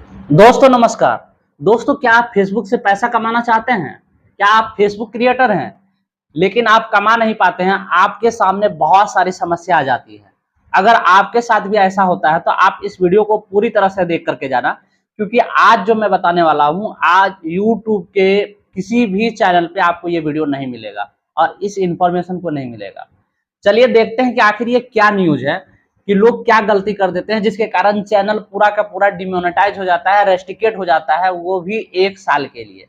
दोस्तों नमस्कार। दोस्तों, क्या आप फेसबुक से पैसा कमाना चाहते हैं? क्या आप फेसबुक क्रिएटर हैं लेकिन आप कमा नहीं पाते हैं? आपके सामने बहुत सारी समस्या आ जाती है। अगर आपके साथ भी ऐसा होता है तो आप इस वीडियो को पूरी तरह से देख करके जाना, क्योंकि आज जो मैं बताने वाला हूं, आज यूट्यूब के किसी भी चैनल पे आपको ये वीडियो नहीं मिलेगा और इस इंफॉर्मेशन को नहीं मिलेगा। चलिए देखते हैं कि आखिर ये क्या न्यूज है, कि लोग क्या गलती कर देते हैं जिसके कारण चैनल पूरा का पूरा डिमोनेटाइज हो जाता है, रेस्ट्रिकेट हो जाता है, वो भी 1 साल के लिए।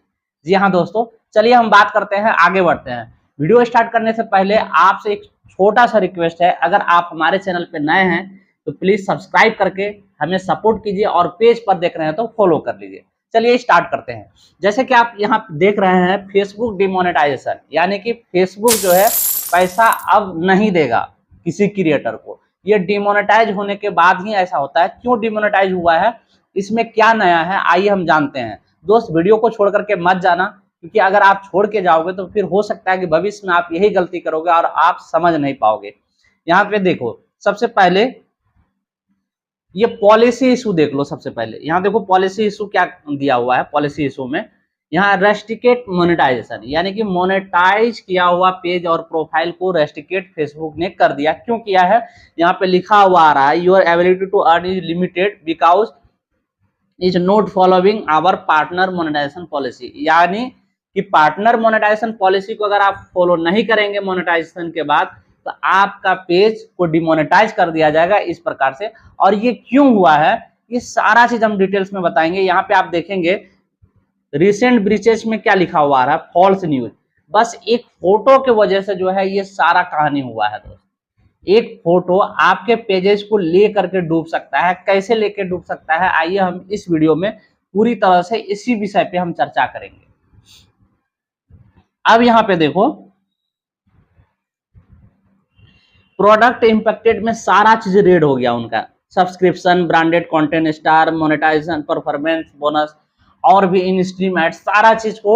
जी हाँ दोस्तों, चलिए हम बात करते हैं, आगे बढ़ते हैं। वीडियो स्टार्ट करने से पहले आपसे एक छोटा सा रिक्वेस्ट है, अगर आप हमारे चैनल पे नए हैं तो प्लीज सब्सक्राइब करके हमें सपोर्ट कीजिए और पेज पर देख रहे हैं तो फॉलो कर लीजिए। चलिए स्टार्ट करते हैं। जैसे कि आप यहाँ देख रहे हैं, फेसबुक डिमोनेटाइजेशन, यानी कि फेसबुक जो है पैसा अब नहीं देगा किसी क्रिएटर को। ये डिमोनेटाइज होने के बाद ही ऐसा होता है। क्यों डिमोनेटाइज हुआ है, इसमें क्या नया है, आइए हम जानते हैं। दोस्त, वीडियो को छोड़ करके मत जाना, क्योंकि अगर आप छोड़ के जाओगे तो फिर हो सकता है कि भविष्य में आप यही गलती करोगे और आप समझ नहीं पाओगे। यहाँ पे देखो, सबसे पहले ये पॉलिसी इशू देख लो। सबसे पहले यहाँ देखो पॉलिसी इशू क्या दिया हुआ है। पॉलिसी इशू में यहाँ रेस्ट्रिकेट मोनेटाइजेशन, यानी कि मोनेटाइज किया हुआ पेज और प्रोफाइल को रेस्ट्रिकेट फेसबुक ने कर दिया। क्यों किया है, यहाँ पे लिखा हुआ आ रहा है, your ability to earn is limited because is not following our partner monetisation policy. यानी कि पार्टनर मोनेटाइजेशन पॉलिसी को अगर आप फॉलो नहीं करेंगे मोनेटाइजेशन के बाद, तो आपका पेज को डिमोनेटाइज कर दिया जाएगा इस प्रकार से। और ये क्यों हुआ है, ये सारा चीज हम डिटेल्स में बताएंगे। यहाँ पे आप देखेंगे रिसेंट ब्रीचेस में क्या लिखा हुआ आ रहा है, फॉल्स न्यूज। बस एक फोटो की वजह से जो है ये सारा कहानी हुआ है दोस्त। एक फोटो आपके पेजेस को ले करके डूब सकता है। कैसे लेके डूब सकता है, आइए हम इस वीडियो में पूरी तरह से इसी विषय पे हम चर्चा करेंगे। अब यहाँ पे देखो, प्रोडक्ट इंपैक्टेड में सारा चीज रेड हो गया उनका। Subscription, branded content, star, monetization, performance bonus और भी इन स्ट्रीम एड, सारा चीज को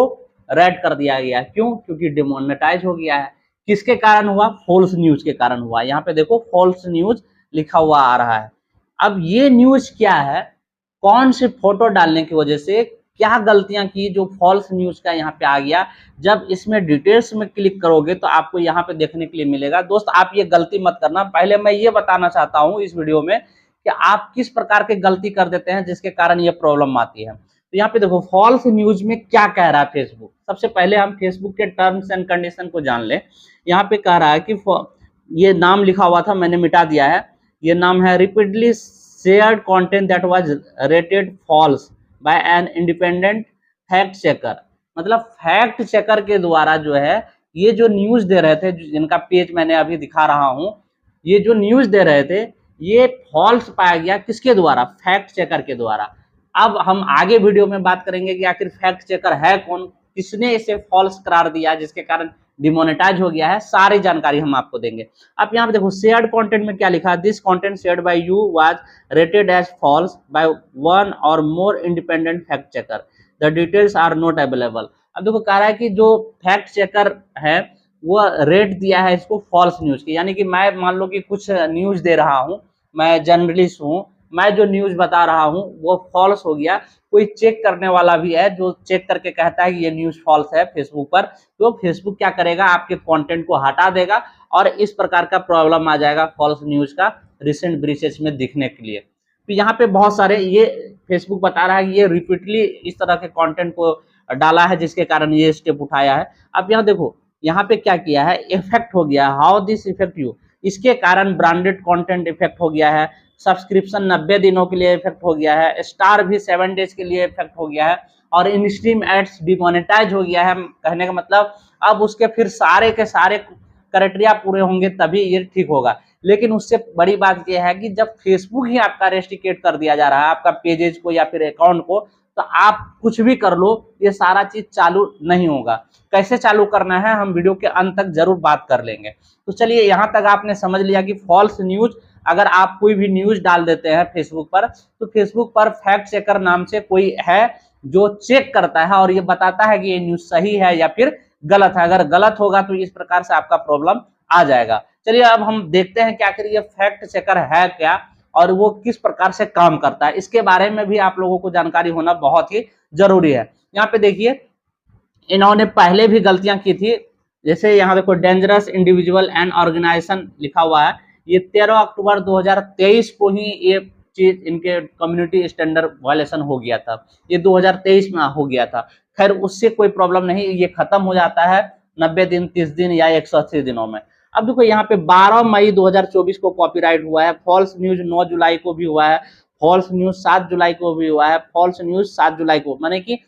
रेड कर दिया गया। क्यों? क्योंकि डिमोनेटाइज हो गया है। किसके कारण हुआ? फॉल्स न्यूज के कारण हुआ। यहाँ पे देखो फॉल्स न्यूज लिखा हुआ आ रहा है। अब ये न्यूज क्या है, कौन से फोटो डालने की वजह से क्या गलतियां की जो फॉल्स न्यूज का यहाँ पे आ गया। जब इसमें डिटेल्स में क्लिक करोगे तो आपको यहाँ पे देखने के लिए मिलेगा। दोस्त, आप ये गलती मत करना। पहले मैं ये बताना चाहता हूँ इस वीडियो में कि आप किस प्रकार की गलती कर देते हैं जिसके कारण ये प्रॉब्लम आती है। तो यहाँ पे देखो फॉल्स न्यूज में क्या कह रहा है फेसबुक। सबसे पहले हम फेसबुक के टर्म्स एंड कंडीशन को जान ले। यहाँ पे कह रहा है कि ये नाम लिखा हुआ था, मैंने मिटा दिया है। ये नाम है repeatedly shared content that was rated false by an independent fact checker. मतलब फैक्ट चेकर के द्वारा जो है ये जो न्यूज दे रहे थे, जिनका पेज मैंने अभी दिखा रहा हूं, ये जो न्यूज दे रहे थे ये फॉल्स पाया गया। किसके द्वारा? फैक्ट चेकर के द्वारा। अब हम आगे वीडियो में बात करेंगे कि आखिर फैक्ट चेकर है कौन, किसने इसे फॉल्स करार दिया जिसके कारण डिमोनेटाइज हो गया है, सारी जानकारी हम आपको देंगे। अब यहाँ पे देखो शेयर्ड कंटेंट में क्या लिखा है, this content shared by you was rated as false by one or more independent fact checker, the details are not available. अब देखो कह रहा है कि जो फैक्ट चेकर है वो रेट दिया है इसको फॉल्स न्यूज की। यानी कि मैं मान लो कि कुछ न्यूज दे रहा हूँ, मैं जर्नलिस्ट हूँ, मैं जो न्यूज बता रहा हूँ वो फॉल्स हो गया। कोई चेक करने वाला भी है जो चेक करके कहता है कि ये न्यूज फॉल्स है फेसबुक पर, तो फेसबुक क्या करेगा, आपके कंटेंट को हटा देगा और इस प्रकार का प्रॉब्लम आ जाएगा फॉल्स न्यूज का रिसेंट ब्रीचेस में दिखने के लिए। तो यहाँ पे बहुत सारे ये फेसबुक बता रहा है कि ये रिपीटली इस तरह के कंटेंट को डाला है जिसके कारण ये स्टेप उठाया है। अब यहाँ देखो यहाँ पे क्या किया है, इफेक्ट हो गया। हाउ दिस इफेक्ट यू, इसके कारण ब्रांडेड कंटेंट इफेक्ट हो गया है, सब्सक्रिप्शन 90 दिनों के लिए इफेक्ट हो गया है, स्टार भी 7 डेज के लिए इफेक्ट हो गया है और इन स्ट्रीम एड्स डिमोनेटाइज हो गया है। कहने का मतलब अब उसके फिर सारे के सारे क्राइटेरिया पूरे होंगे तभी ये ठीक होगा। लेकिन उससे बड़ी बात यह है कि जब फेसबुक ही आपका रेस्ट्रिकेट कर दिया जा रहा है आपका पेजेज को या फिर अकाउंट को, तो आप कुछ भी कर लो ये सारा चीज चालू नहीं होगा। कैसे चालू करना है हम वीडियो के अंत तक जरूर बात कर लेंगे। तो चलिए यहाँ तक आपने समझ लिया कि फॉल्स न्यूज, अगर आप कोई भी न्यूज डाल देते हैं फेसबुक पर, तो फेसबुक पर फैक्ट चेकर नाम से कोई है जो चेक करता है और ये बताता है कि ये न्यूज सही है या फिर गलत है। अगर गलत होगा तो इस प्रकार से आपका प्रॉब्लम आ जाएगा। चलिए अब हम देखते हैं कि आखिर ये फैक्ट चेकर है क्या और वो किस प्रकार से काम करता है, इसके बारे में भी आप लोगों को जानकारी होना बहुत ही जरूरी है। यहाँ पे देखिए इन्होंने पहले भी गलतियां की थी, जैसे यहाँ देखो डेंजरस इंडिविजुअल एंड ऑर्गेनाइजेशन लिखा हुआ है, ये 13 अक्टूबर 2023 को ही ये चीज इनके कम्युनिटी स्टैंडर्ड वायलेशन हो गया था, ये 2023 में हो गया था। खैर उससे कोई प्रॉब्लम नहीं, ये खत्म हो जाता है 90 दिन, 30 दिन या 180 दिनों में। अब देखो यहाँ पे 12 मई 2024 को कॉपीराइट हुआ है, फॉल्स न्यूज 9 जुलाई को भी हुआ है, फॉल्स न्यूज 7 जुलाई को भी हुआ है, फॉल्स न्यूज 7 जुलाई को, माने कि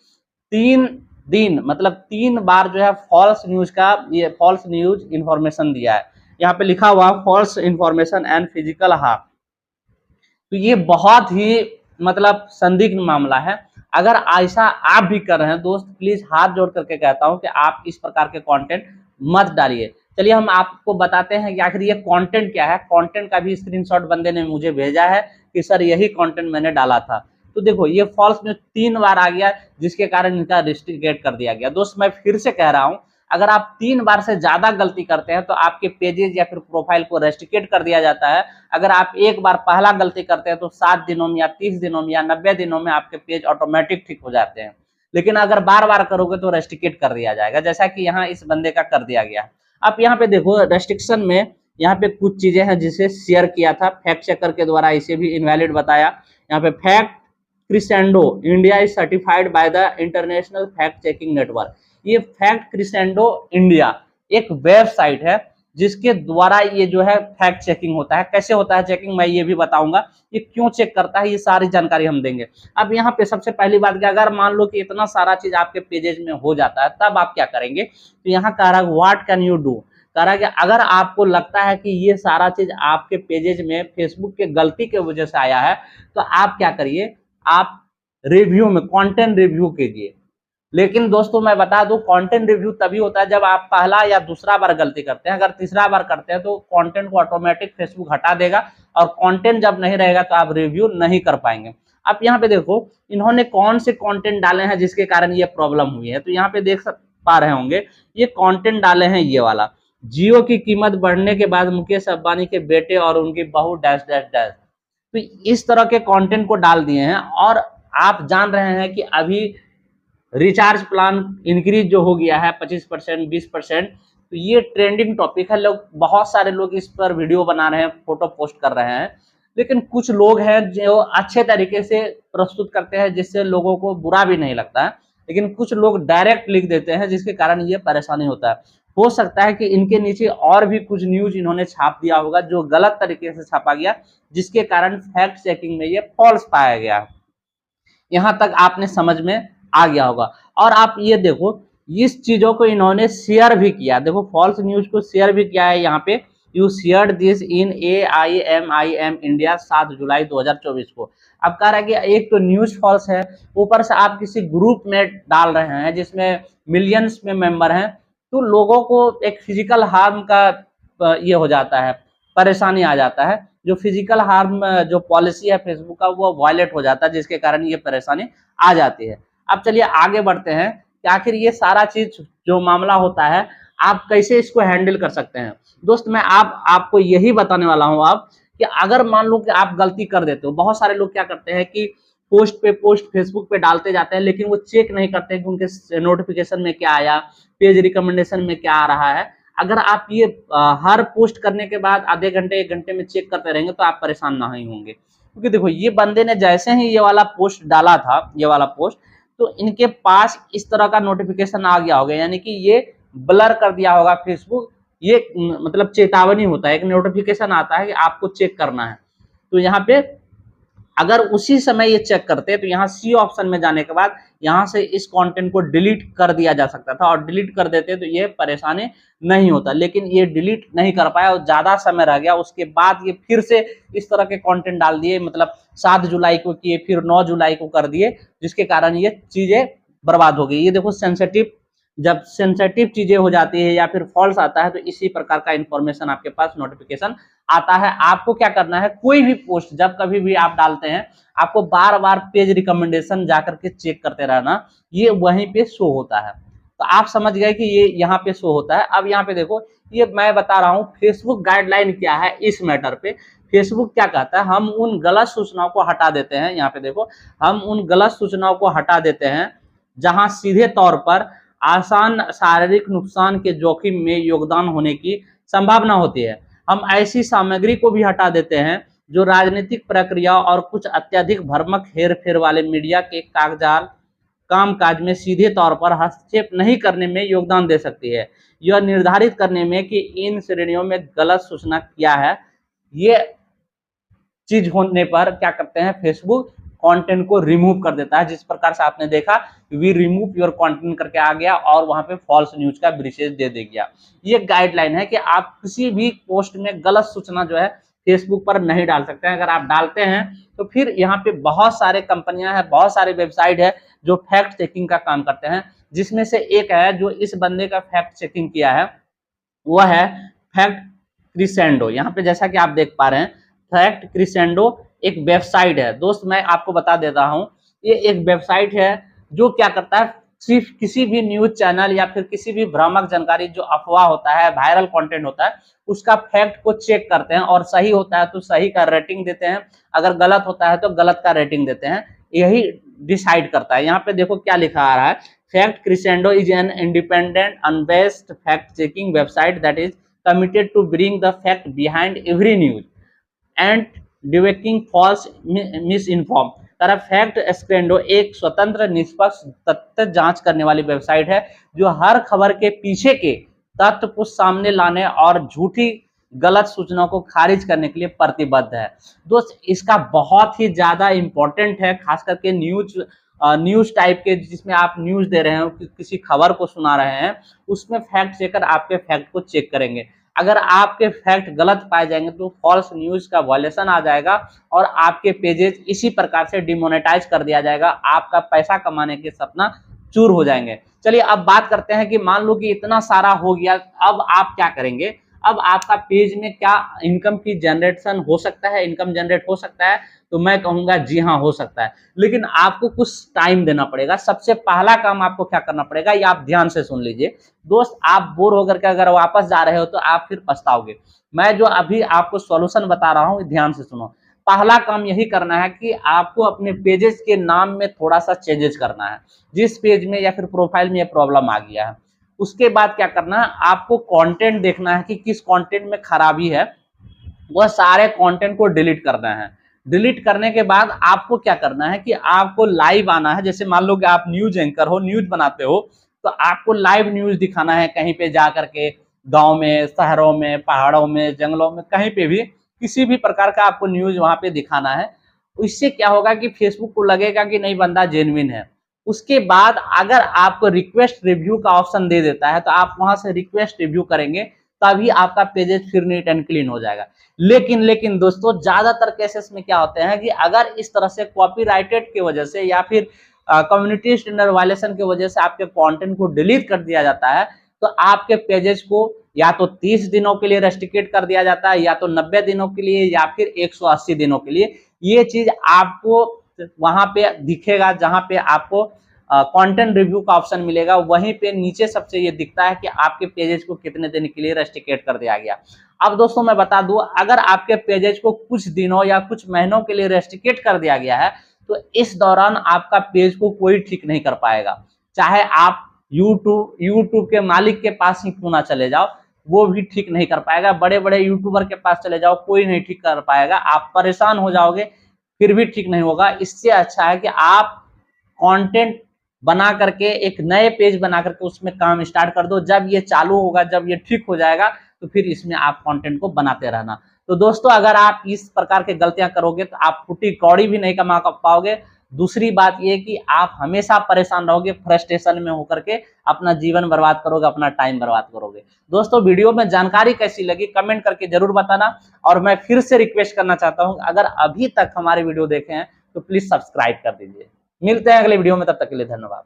3 दिन मतलब 3 बार जो है फॉल्स न्यूज का ये फॉल्स न्यूज इंफॉर्मेशन दिया है। यहाँ पे लिखा हुआ false information and physical harm, तो ये बहुत ही मतलब संदिग्ध मामला है। अगर ऐसा आप भी कर रहे हैं दोस्त, प्लीज हाथ जोड़ करके कहता हूं कि आप इस प्रकार के कंटेंट मत डालिए। चलिए हम आपको बताते हैं कि आखिर ये कंटेंट क्या है। कंटेंट का भी स्क्रीनशॉट बंदे ने मुझे भेजा है कि सर यही कंटेंट मैंने डाला था। तो देखो ये फॉल्स न्यूज 3 बार आ गया, जिसके कारण इनका रिस्ट्रिक्ट कर दिया गया। दोस्त मैं फिर से कह रहा हूं, अगर आप 3 बार से ज्यादा गलती करते हैं तो आपके पेजेज या फिर प्रोफाइल को रेस्ट्रिकेट कर दिया जाता है। अगर आप एक बार पहला गलती करते हैं तो 7 दिनों में या 30 दिनों में या 90 दिनों में आपके पेज ऑटोमेटिक ठीक हो जाते हैं, लेकिन अगर बार बार करोगे तो रेस्ट्रिकेट कर दिया जाएगा, जैसा कि यहाँ इस बंदे का कर दिया गया। अब यहाँ पे देखो रेस्ट्रिक्शन में यहाँ पे कुछ चीजें हैं जिसे शेयर किया था फैक्ट चेकर के द्वारा, इसे भी इनवैलिड बताया। यहाँ पे fact crescendo India is certified by the international fact checking network. ये फैक्ट क्रिसेंडो इंडिया एक वेबसाइट है जिसके द्वारा ये जो है फैक्ट चेकिंग होता है। कैसे होता है चेकिंग मैं ये भी बताऊंगा, ये क्यों चेक करता है ये सारी जानकारी हम देंगे। अब यहाँ पे सबसे पहली बात कि अगर मान लो कि इतना सारा चीज आपके पेजेज में हो जाता है तब आप क्या करेंगे, तो यहाँ कह रहा है व्हाट कैन यू डू, कह रहा है कि अगर आपको लगता है कि ये सारा चीज आपके पेजेज में फेसबुक के गलती की वजह से आया है तो आप क्या करिए, आप रिव्यू में कंटेंट रिव्यू कीजिए। लेकिन दोस्तों मैं बता दूं कंटेंट रिव्यू तभी होता है जब आप पहला या दूसरा बार गलती करते हैं। अगर तीसरा बार करते हैं तो कंटेंट को ऑटोमेटिक फेसबुक हटा देगा और कंटेंट जब नहीं रहेगा तो आप रिव्यू नहीं कर पाएंगे। आप यहाँ पे देखो इन्होंने कौन से कंटेंट डाले हैं जिसके कारण ये प्रॉब्लम हुई है, तो यहाँ पे देख पा रहे होंगे ये कंटेंट डाले हैं ये वाला, जियो की कीमत बढ़ने के बाद मुकेश अंबानी के बेटे और उनकी बहू डैश डैश डैश, तो इस तरह के कंटेंट को डाल दिए हैं। और आप जान रहे हैं कि अभी रिचार्ज प्लान इंक्रीज जो हो गया है 25% 20%, तो ये ट्रेंडिंग टॉपिक है, लोग बहुत सारे लोग इस पर वीडियो बना रहे हैं, फोटो पोस्ट कर रहे हैं। लेकिन कुछ लोग हैं जो अच्छे तरीके से प्रस्तुत करते हैं जिससे लोगों को बुरा भी नहीं लगता है, लेकिन कुछ लोग डायरेक्ट लिख देते हैं जिसके कारण ये परेशानी होता है। हो सकता है कि इनके नीचे और भी कुछ न्यूज इन्होंने छाप दिया होगा जो गलत तरीके से छापा गया, जिसके कारण फैक्ट चेकिंग में ये फॉल्स पाया गया। यहां तक आपने समझ में आ गया होगा। और आप ये देखो इस चीजों को इन्होंने शेयर भी किया, देखो फॉल्स न्यूज को शेयर भी किया है यहाँ पे, you share this in AIMIM India 7 जुलाई 2024 को। अब कह रहा है कि एक तो न्यूज फॉल्स है, ऊपर से आप किसी ग्रुप में डाल रहे हैं जिसमें मिलियंस में मेंबर हैं, तो लोगों को एक फिजिकल हार्म का ये हो जाता है, परेशानी आ जाता है। जो फिजिकल हार्म जो पॉलिसी है फेसबुक का वो वायलेट हो जाता है, जिसके कारण ये परेशानी आ जाती है। अब चलिए आगे बढ़ते हैं कि आखिर ये सारा चीज जो मामला होता है आप कैसे इसको हैंडल कर सकते हैं। दोस्त मैं आपको यही बताने वाला हूं आप कि अगर मान लो कि आप गलती कर देते हो, बहुत सारे लोग क्या करते हैं कि पोस्ट पे पोस्ट फेसबुक पे डालते जाते हैं लेकिन वो चेक नहीं करते हैं कि उनके नोटिफिकेशन में क्या आया, पेज रिकमेंडेशन में क्या आ रहा है। अगर आप ये हर पोस्ट करने के बाद आधे घंटे 1 घंटे में चेक करते रहेंगे तो आप परेशान नहीं होंगे। क्योंकि देखो ये बंदे ने जैसे ही ये वाला पोस्ट डाला था, ये वाला पोस्ट, तो इनके पास इस तरह का नोटिफिकेशन आ गया होगा, यानी कि ये ब्लर कर दिया होगा फेसबुक। ये मतलब चेतावनी होता है, एक नोटिफिकेशन आता है कि आपको चेक करना है। तो यहाँ पे अगर उसी समय ये चेक करते तो यहाँ सी ऑप्शन में जाने के बाद यहाँ से इस कंटेंट को डिलीट कर दिया जा सकता था, और डिलीट कर देते तो ये परेशानी नहीं होता। लेकिन ये डिलीट नहीं कर पाया और ज्यादा समय रह गया, उसके बाद ये फिर से इस तरह के कंटेंट डाल दिए, मतलब 7 जुलाई को किए फिर 9 जुलाई को कर दिए, जिसके कारण ये चीजें बर्बाद हो गई। ये देखो सेंसिटिव, जब सेंसिटिव चीजें हो जाती है या फिर फॉल्स आता है तो इसी प्रकार का इंफॉर्मेशन आपके पास नोटिफिकेशन आता है। आपको क्या करना है, कोई भी पोस्ट जब कभी भी आप डालते हैं आपको बार बार पेज रिकमेंडेशन जाकर के चेक करते रहना, ये वहीं पे शो होता है। तो आप समझ गए कि ये यहाँ पे शो होता है। अब यहाँ पे देखो ये मैं बता रहा हूँ फेसबुक गाइडलाइन क्या है इस मैटर पे। फेसबुक क्या कहता है, हम उन गलत सूचनाओं को हटा देते हैं, यहाँ पे देखो, हम उन गलत सूचनाओं को हटा देते हैं जहां सीधे तौर पर आसान शारीरिक नुकसान के जोखिम में योगदान होने की संभावना होती है। हम ऐसी सामग्री को भी हटा देते हैं जो राजनीतिक प्रक्रिया और कुछ अत्यधिक भ्रामक हेरफेर वाले मीडिया के कागजात कामकाज में सीधे तौर पर हस्तक्षेप नहीं करने में योगदान दे सकती है। यह निर्धारित करने में कि इन श्रेणियों में गलत सूचना क्या है, ये चीज होने पर क्या करते हैं, फेसबुक कंटेंट को रिमूव कर देता है। जिस प्रकार से आपने देखा, वी रिमूव योर कंटेंट करके आ गया और वहां पे फॉल्स न्यूज का ब्रीचेज दे दिया। ये गाइडलाइन है कि आप किसी भी पोस्ट में गलत सूचना जो है फेसबुक पर नहीं डाल सकते हैं। अगर आप डालते हैं तो फिर यहाँ पे बहुत सारे कंपनियां हैं, बहुत सारे वेबसाइट है जो फैक्ट चेकिंग का काम करते हैं, जिसमें से एक है जो इस बंदे का फैक्ट चेकिंग किया है, वो है फैक्ट क्रिसेंडो। यहाँ पे जैसा कि आप देख पा रहे हैं, फैक्ट क्रिसेंडो एक वेबसाइट है। दोस्त मैं आपको बता देता हूँ, ये एक वेबसाइट है जो क्या करता है, सिर्फ किसी भी न्यूज चैनल या फिर किसी भी भ्रामक जानकारी, जो अफवाह होता है, वायरल कंटेंट होता है, उसका फैक्ट को चेक करते हैं और सही होता है तो सही का रेटिंग देते हैं, अगर गलत होता है तो गलत का रेटिंग देते हैं। यही डिसाइड करता है। यहाँ पे देखो क्या लिखा आ रहा है, fact Crescendo is an independent unbiased fact checking website that is committed to bring the fact behind every news and debunking false misinform. तरह फैक्ट स्क्रेंडो एक स्वतंत्र निष्पक्ष तथ्य जांच करने वाली वेबसाइट है जो हर खबर के पीछे के तथ्य को सामने लाने और झूठी गलत सूचनाओं को खारिज करने के लिए प्रतिबद्ध है। दोस्त इसका बहुत ही ज्यादा इंपॉर्टेंट है, खास करके न्यूज टाइप के, जिसमें आप न्यूज दे रहे हो, किसी खबर को सुना रहे हैं, उसमें फैक्ट चेकर आपके फैक्ट को चेक करेंगे। अगर आपके फैक्ट गलत पाए जाएंगे तो फॉल्स न्यूज का वायलेशन आ जाएगा और आपके पेजेस इसी प्रकार से डिमोनेटाइज कर दिया जाएगा, आपका पैसा कमाने के सपना चूर हो जाएंगे। चलिए अब बात करते हैं कि मान लो कि इतना सारा हो गया, अब आप क्या करेंगे। अब आपका पेज में क्या इनकम की जनरेशन हो सकता है, इनकम जनरेट हो सकता है, तो मैं कहूंगा जी हाँ हो सकता है, लेकिन आपको कुछ टाइम देना पड़ेगा। सबसे पहला काम आपको क्या करना पड़ेगा, ये आप ध्यान से सुन लीजिए दोस्त। आप बोर होकर के अगर वापस जा रहे हो तो आप फिर पछताओगे। मैं जो अभी आपको सॉल्यूशन बता रहा हूँ ध्यान से सुनो। पहला काम यही करना है कि आपको अपने पेजेस के नाम में थोड़ा सा चेंजेस करना है। जिस पेज में या फिर प्रोफाइल में ये प्रॉब्लम आ गया है, उसके बाद क्या करना है, आपको कंटेंट देखना है कि किस कंटेंट में खराबी है, वह सारे कंटेंट को डिलीट करना है। डिलीट करने के बाद आपको क्या करना है कि आपको लाइव आना है। जैसे मान लो कि आप न्यूज एंकर हो, न्यूज बनाते हो, तो आपको लाइव न्यूज दिखाना है, कहीं पे जा करके, गांव में, शहरों में, पहाड़ों में, जंगलों में, कहीं पे भी किसी भी प्रकार का आपको न्यूज वहां पे दिखाना है। इससे क्या होगा कि फेसबुक को लगेगा कि नहीं बंदा जेन्युइन है। उसके बाद अगर आपको रिक्वेस्ट रिव्यू का ऑप्शन दे देता है तो आप वहां से रिक्वेस्ट रिव्यू करेंगे, तभी आपका पेजेस फिर नीट एंड क्लीन हो जाएगा। लेकिन दोस्तों ज्यादातर केसेस में क्या होते हैं कि अगर इस तरह से कॉपीराइटेड की वजह से या फिर कम्युनिटी स्टैंडर्ड वायलेशन की वजह से आपके कंटेंट को डिलीट कर दिया जाता है, तो आपके पेजेस को या तो 30 दिनों के लिए रेस्ट्रिक्टेड कर दिया जाता है, या तो 90 दिनों के लिए, या फिर 180 दिनों के लिए। ये चीज आपको वहां पे दिखेगा जहां पे आपको कंटेंट रिव्यू का ऑप्शन मिलेगा, वहीं पे नीचे सबसे ये दिखता है कि आपके पेजेस को कितने दिन के लिए रेस्ट्रिक्टेड कर दिया गया। अब दोस्तों मैं बता दूं, अगर आपके पेजेस को कुछ दिनों या कुछ महीनों के लिए रेस्ट्रिक्टेड कर दिया गया है, तो इस दौरान आपका पेज को कोई ठीक नहीं कर पाएगा। चाहे आप यूट्यूब के मालिक के पास ही क्यों ना चले जाओ, वो भी ठीक नहीं कर पाएगा। बड़े बड़े यूट्यूबर के पास चले जाओ, कोई नहीं ठीक कर पाएगा। आप परेशान हो जाओगे, फिर भी ठीक नहीं होगा। इससे अच्छा है कि आप कंटेंट बना करके एक नए पेज बना करके उसमें काम स्टार्ट कर दो। जब ये चालू होगा, जब ये ठीक हो जाएगा, तो फिर इसमें आप कंटेंट को बनाते रहना। तो दोस्तों अगर आप इस प्रकार के गलतियां करोगे तो आप फूटी कौड़ी भी नहीं कमा पाओगे। दूसरी बात ये कि आप हमेशा परेशान रहोगे, फ्रस्ट्रेशन में होकर के अपना जीवन बर्बाद करोगे, अपना टाइम बर्बाद करोगे। दोस्तों वीडियो में जानकारी कैसी लगी कमेंट करके जरूर बताना। और मैं फिर से रिक्वेस्ट करना चाहता हूं, अगर अभी तक हमारे वीडियो देखे हैं तो प्लीज सब्सक्राइब कर दीजिए। मिलते हैं अगले वीडियो में, तब तक के लिए धन्यवाद।